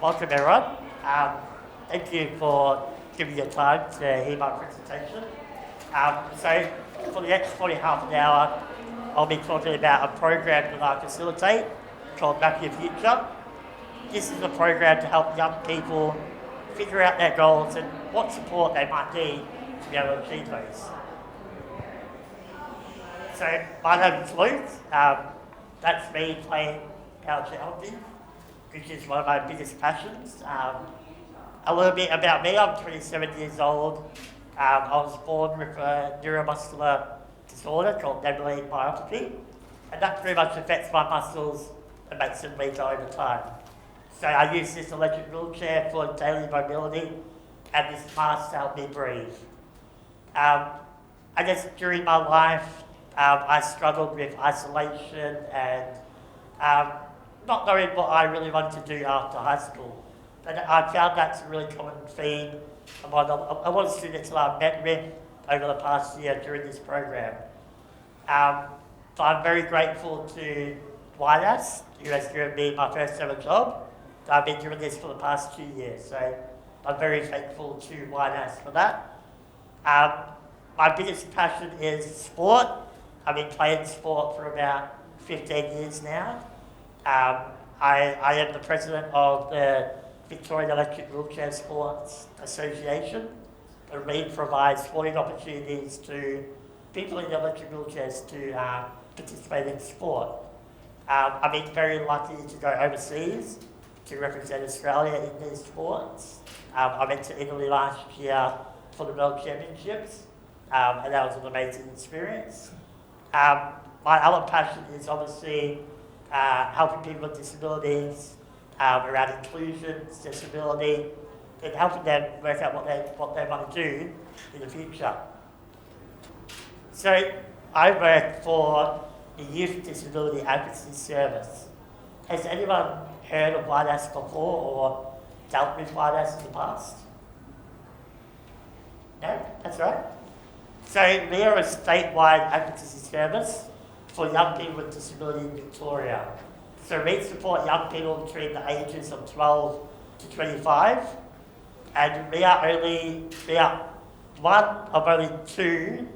Welcome everyone. Thank you for giving your time to hear my presentation. So for the next 40 half an hour, I'll be talking about a program that I facilitate called Map Your Future. This is a program to help young people figure out their goals and what support they might need to be able to achieve those. So my name is Luke. That's me playing power cheerleading, which is one of my biggest passions. A little bit about me, I'm 27 years old. I was born with a neuromuscular disorder called Demolic myopathy, and that pretty much affects my muscles and makes them weaker over time. So I use this electric wheelchair for daily mobility and this mask to help me breathe. I guess during my life, I struggled with isolation and not knowing what I really wanted to do after high school. And I found that's a really common theme among a lot of students that I've met with over the past year during this program. So I'm very grateful to YNAS, who has given me my first ever job. I've been doing this for the past 2 years, so I'm very thankful to YNAS for that. My biggest passion is sport. I've been playing sport for about 15 years now. I am the president of the Victorian Electric Wheelchair Sports Association, and we provide sporting opportunities to people in electric wheelchairs to participate in sport. I've been very lucky to go overseas to represent Australia in these sports. I went to Italy last year for the World Championships, and that was an amazing experience. My other passion is obviously helping people with disabilities, around inclusion, accessibility, and helping them work out what they want to do in the future. So I work for the Youth Disability Advocacy Service. Has anyone heard of YNAS before or dealt with YNAS in the past? No? That's right. So we are a statewide advocacy service for young people with disability in Victoria. So we support young people between the ages of 12 to 25, and we are one of only 2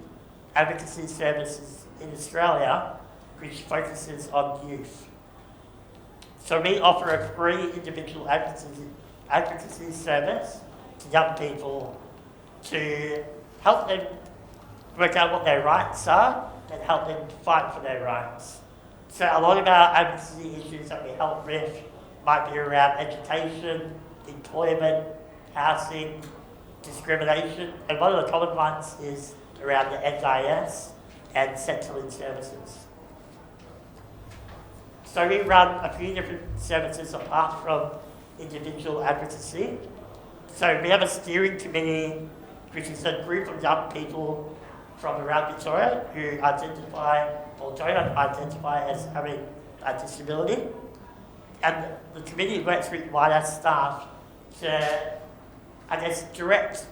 advocacy services in Australia which focuses on youth. So we offer a free individual advocacy service to young people to help them work out what their rights are and help them fight for their rights. So a lot of our advocacy issues that we help with might be around education, employment, housing, discrimination, and one of the common ones is around the NDIS and central services. So we run a few different services apart from individual advocacy. So we have a steering committee, which is a group of young people from around Victoria who identify or don't identify as having a disability. And the committee works with YNAS staff to, I guess, direct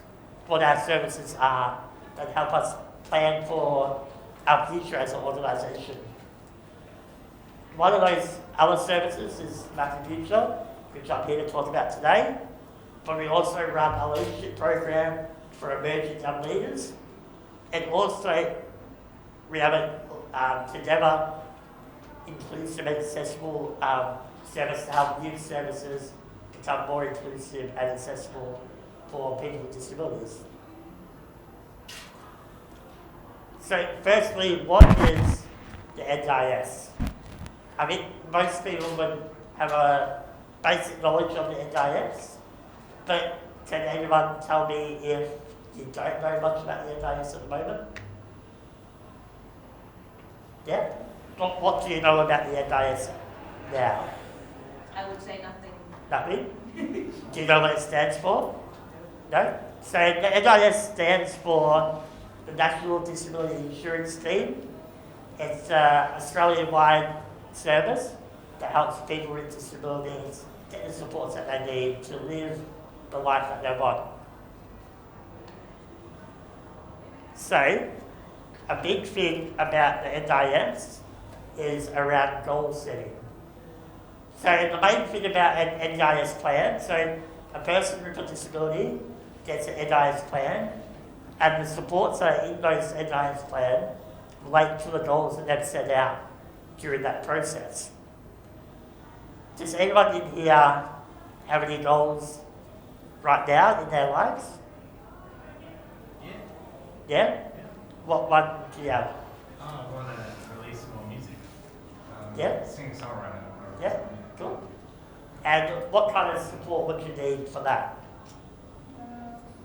what our services are and help us plan for our future as an organisation. One of those other services is Map Your Future, which I'm here to talk about today. But we also run a leadership program for emerging young leaders. And also, we have a together inclusive and accessible service to help youth services become more inclusive and accessible for people with disabilities. So firstly, what is the NDIS? I think most people would have a basic knowledge of the NDIS, but can anyone tell me if you don't know much about the NDIS at the moment? Yeah? What do you know about the NDIS now? I would say nothing. Nothing? Do you know what it stands for? No? So the NDIS stands for the National Disability Insurance Scheme. It's an Australian-wide service that helps people with disabilities get the supports that they need to live the life that they want. So, a big thing about the NDIS is around goal setting. So the main thing about an NDIS plan, so a person with a disability gets an NDIS plan, and the supports that are in those NDIS plan relate to the goals that they've set out during that process. Does anyone in here have any goals right now in their lives? Yeah. Yeah? Yeah. What one do you have? I want to release more music. Yeah. Sing songwriter. Yeah, cool. And what kind of support would you need for that?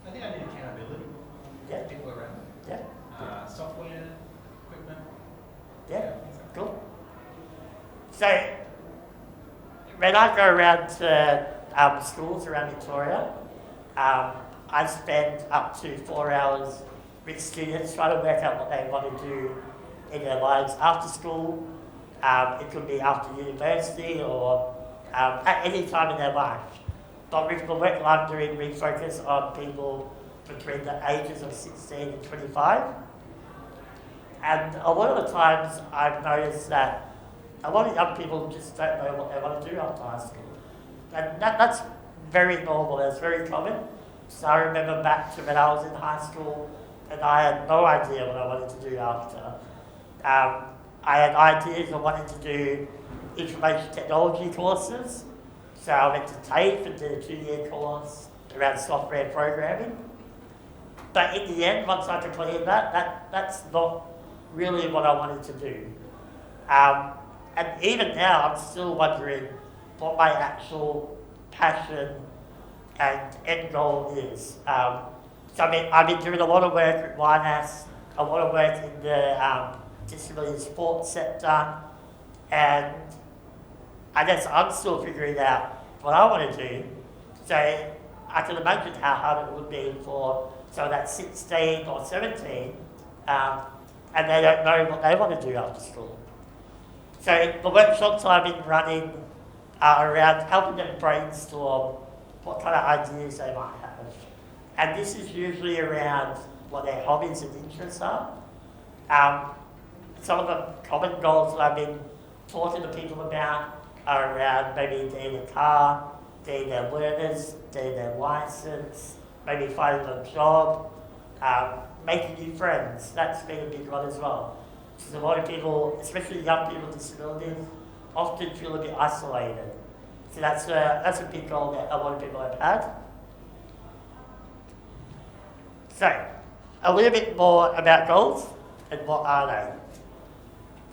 I think I need accountability. Yeah. People around. Yeah, Software, equipment. yeah, things like that. cool. So, when I go around to schools around Victoria, I spend up to 4 hours with students trying to work out what they want to do in their lives after school. It could be after university or at any time in their life. But with the work I'm doing, we focus on people between the ages of 16 and 25. And a lot of the times I've noticed that a lot of young people just don't know what they want to do after high school. And that's very normal, that's very common. So I remember back to when I was in high school and I had no idea what I wanted to do after. I had ideas of wanting to do information technology courses. So I went to TAFE and did a 2-year course around software programming. But in the end, once I completed that's not really what I wanted to do. And even now, I'm still wondering what my actual passion and end goal is. So I've been doing a lot of work with YNAS, a lot of work in the disability sports sector, and I guess I'm still figuring out what I want to do. So I can imagine how hard it would be for someone that's 16 or 17, and they don't know what they want to do after school. So the workshops I've been running are around helping them brainstorm what kind of ideas they might have. And this is usually around what their hobbies and interests are. Some of the common goals that I've been talking to people about are around maybe getting a car, getting their learners, getting their license, maybe finding a job, making new friends. That's been a big one as well. Because a lot of people, especially young people with disabilities, often feel a bit isolated. So that's a big goal that a lot of people have had. So, a little bit more about goals and what are they.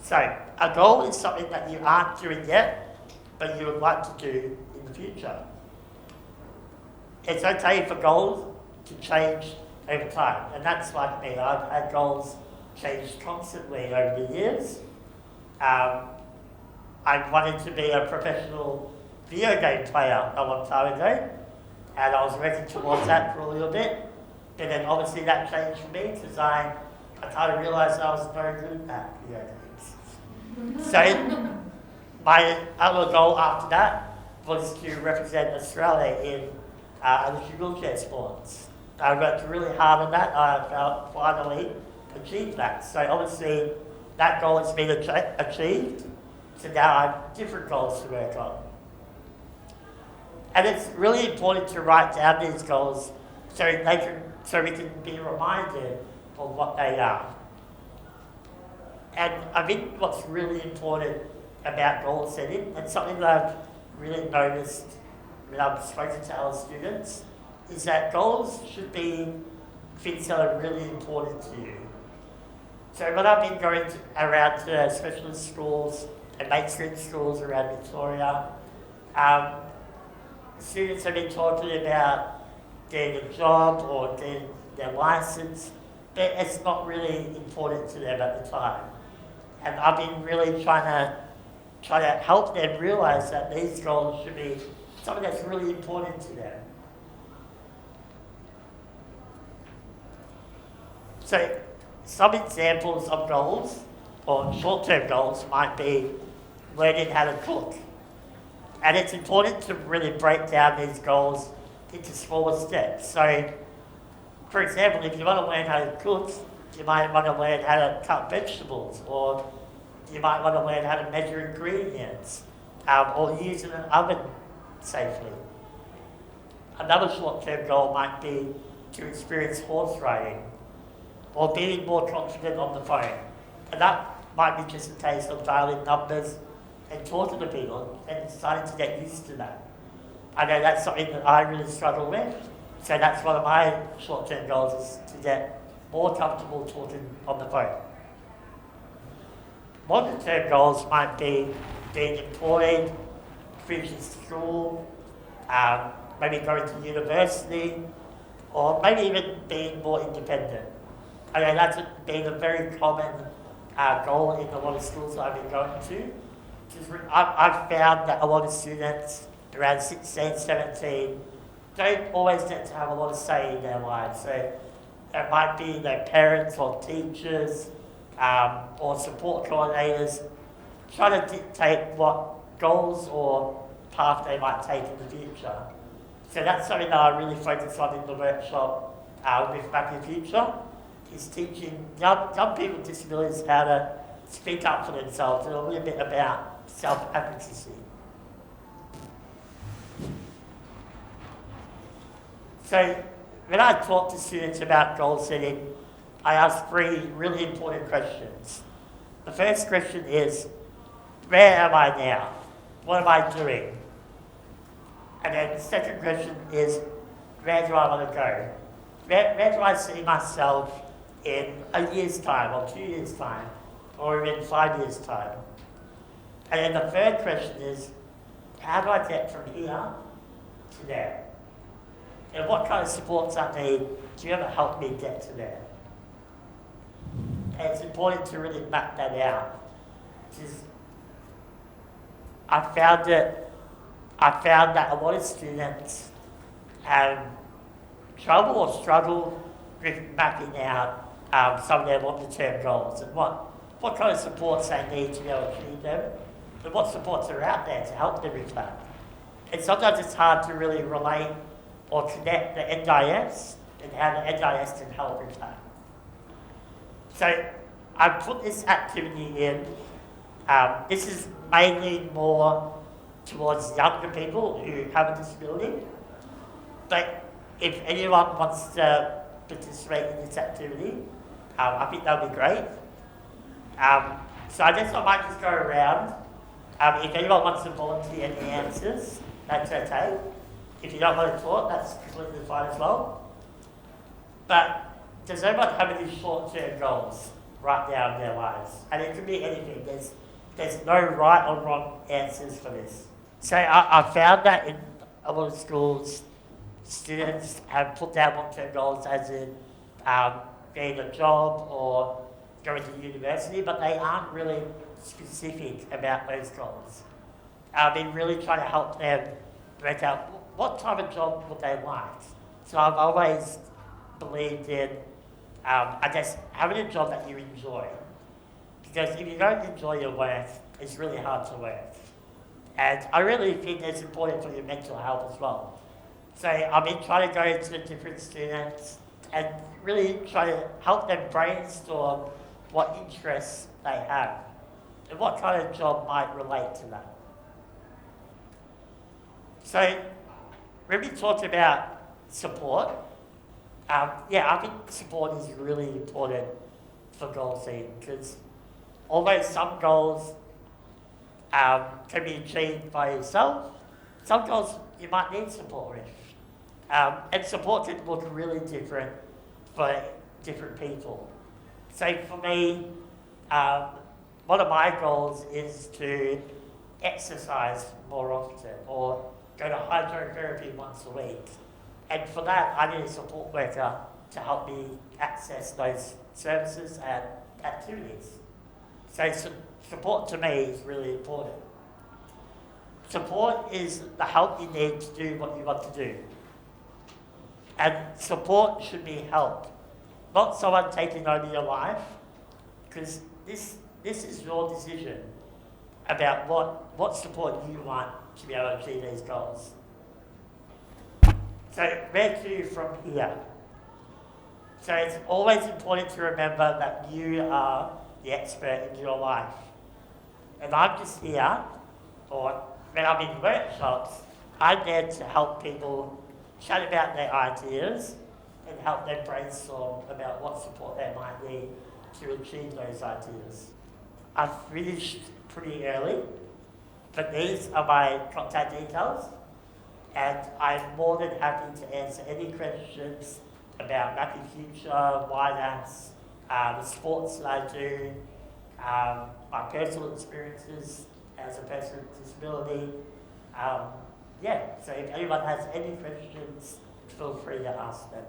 So, a goal is something that you aren't doing yet, but you would like to do in the future. It's okay for goals to change over time, and that's like me. I've had goals change constantly over the years. I wanted to be a professional video game player a long time ago, and I was working towards that for a little bit. But then obviously that changed for me because I kind of realised I was very good at video games. So my other goal after that was to represent Australia in electric wheelchair sports. I worked really hard on that. I felt finally achieved that. So obviously that goal has been achieved. So now I have different goals to work on. And it's really important to write down these goals so we can be reminded of what they are. And I think what's really important about goal setting, and something that I've really noticed when I've spoken to our students, is that goals should be things that are really important to you. So when I've been going around to specialist schools and mainstream schools around Victoria, students have been talking about getting a job or getting their license, but it's not really important to them at the time. And I've been really trying to help them realise that these goals should be something that's really important to them. So some examples of goals, or short-term goals, might be learning how to cook. And it's important to really break down these goals into smaller steps. So, for example, if you want to learn how to cook, you might want to learn how to cut vegetables, or you might want to learn how to measure ingredients, or using an oven safely. Another short-term goal might be to experience horse riding or being more confident on the phone. And that might be just a case of dialing numbers and talking to people and starting to get used to that. I know that's something that I really struggle with, so that's one of my short-term goals is to get more comfortable talking on the phone. Longer-term goals might be being employed, finishing school, maybe going to university, or maybe even being more independent. I know that's been a very common goal in a lot of schools that I've been going to. I've found that a lot of students around 16, 17 don't always get to have a lot of say in their lives. So it might be their parents or teachers or support coordinators trying to dictate what goals or path they might take in the future. So that's something that I really focus on in the workshop with Back in the Future, is teaching young people with disabilities how to speak up for themselves and a little bit about self-advocacy. So when I talk to students about goal setting, I ask 3 really important questions. The first question is, where am I now? What am I doing? And then the second question is, where do I want to go? Where do I see myself in a year's time, or 2 years' time, or in 5 years' time? And then the third question is, how do I get from here to there? And what kind of supports I need to ever help me get to there? And it's important to really map that out. Because I found that a lot of students have trouble or struggle with mapping out some of their longer-term goals and what kind of supports they need to be able to achieve them and what supports are out there to help them with that. And sometimes it's hard to really relate or connect the NDIS and how the NDIS can help with that. So I put this activity in. This is mainly more towards younger people who have a disability. But if anyone wants to participate in this activity, I think that would be great. So I guess I might just go around. If anyone wants to volunteer any answers, that's okay. If you don't want to talk, that's completely fine as well. But does everyone have any short-term goals right now in their lives? And it could be anything. There's no right or wrong answers for this. So I found that in a lot of schools, students have put down long-term goals as in getting a job or going to university, but they aren't really specific about those goals. I've been really trying to help them work out what type of job would they like. So I've always believed in, I guess, having a job that you enjoy. Because if you don't enjoy your work, it's really hard to work. And I really think it's important for your mental health as well. So I've been trying to go to different students and really try to help them brainstorm what interests they have and what kind of job might relate to that. So when we talked about support, I think support is really important for goal setting because although some goals can be achieved by yourself, some goals you might need support with. And support can look really different for different people. So for me, one of my goals is to exercise more often or go to hydrotherapy once a week. And for that, I need a support worker to help me access those services and activities. So support to me is really important. Support is the help you need to do what you want to do. And support should be help, not someone taking over your life, because this is your decision about what support you want to be able to achieve these goals. So where to from here? So it's always important to remember that you are the expert in your life. And I'm just here, or when I'm in workshops, I'm there to help people chat about their ideas and help them brainstorm about what support they might need to achieve those ideas. I finished pretty early, but these are my contact details, and I'm more than happy to answer any questions about Mapping Future, YNAS, the sports that I do, my personal experiences as a person with disability. So if anyone has any questions, feel free to ask them.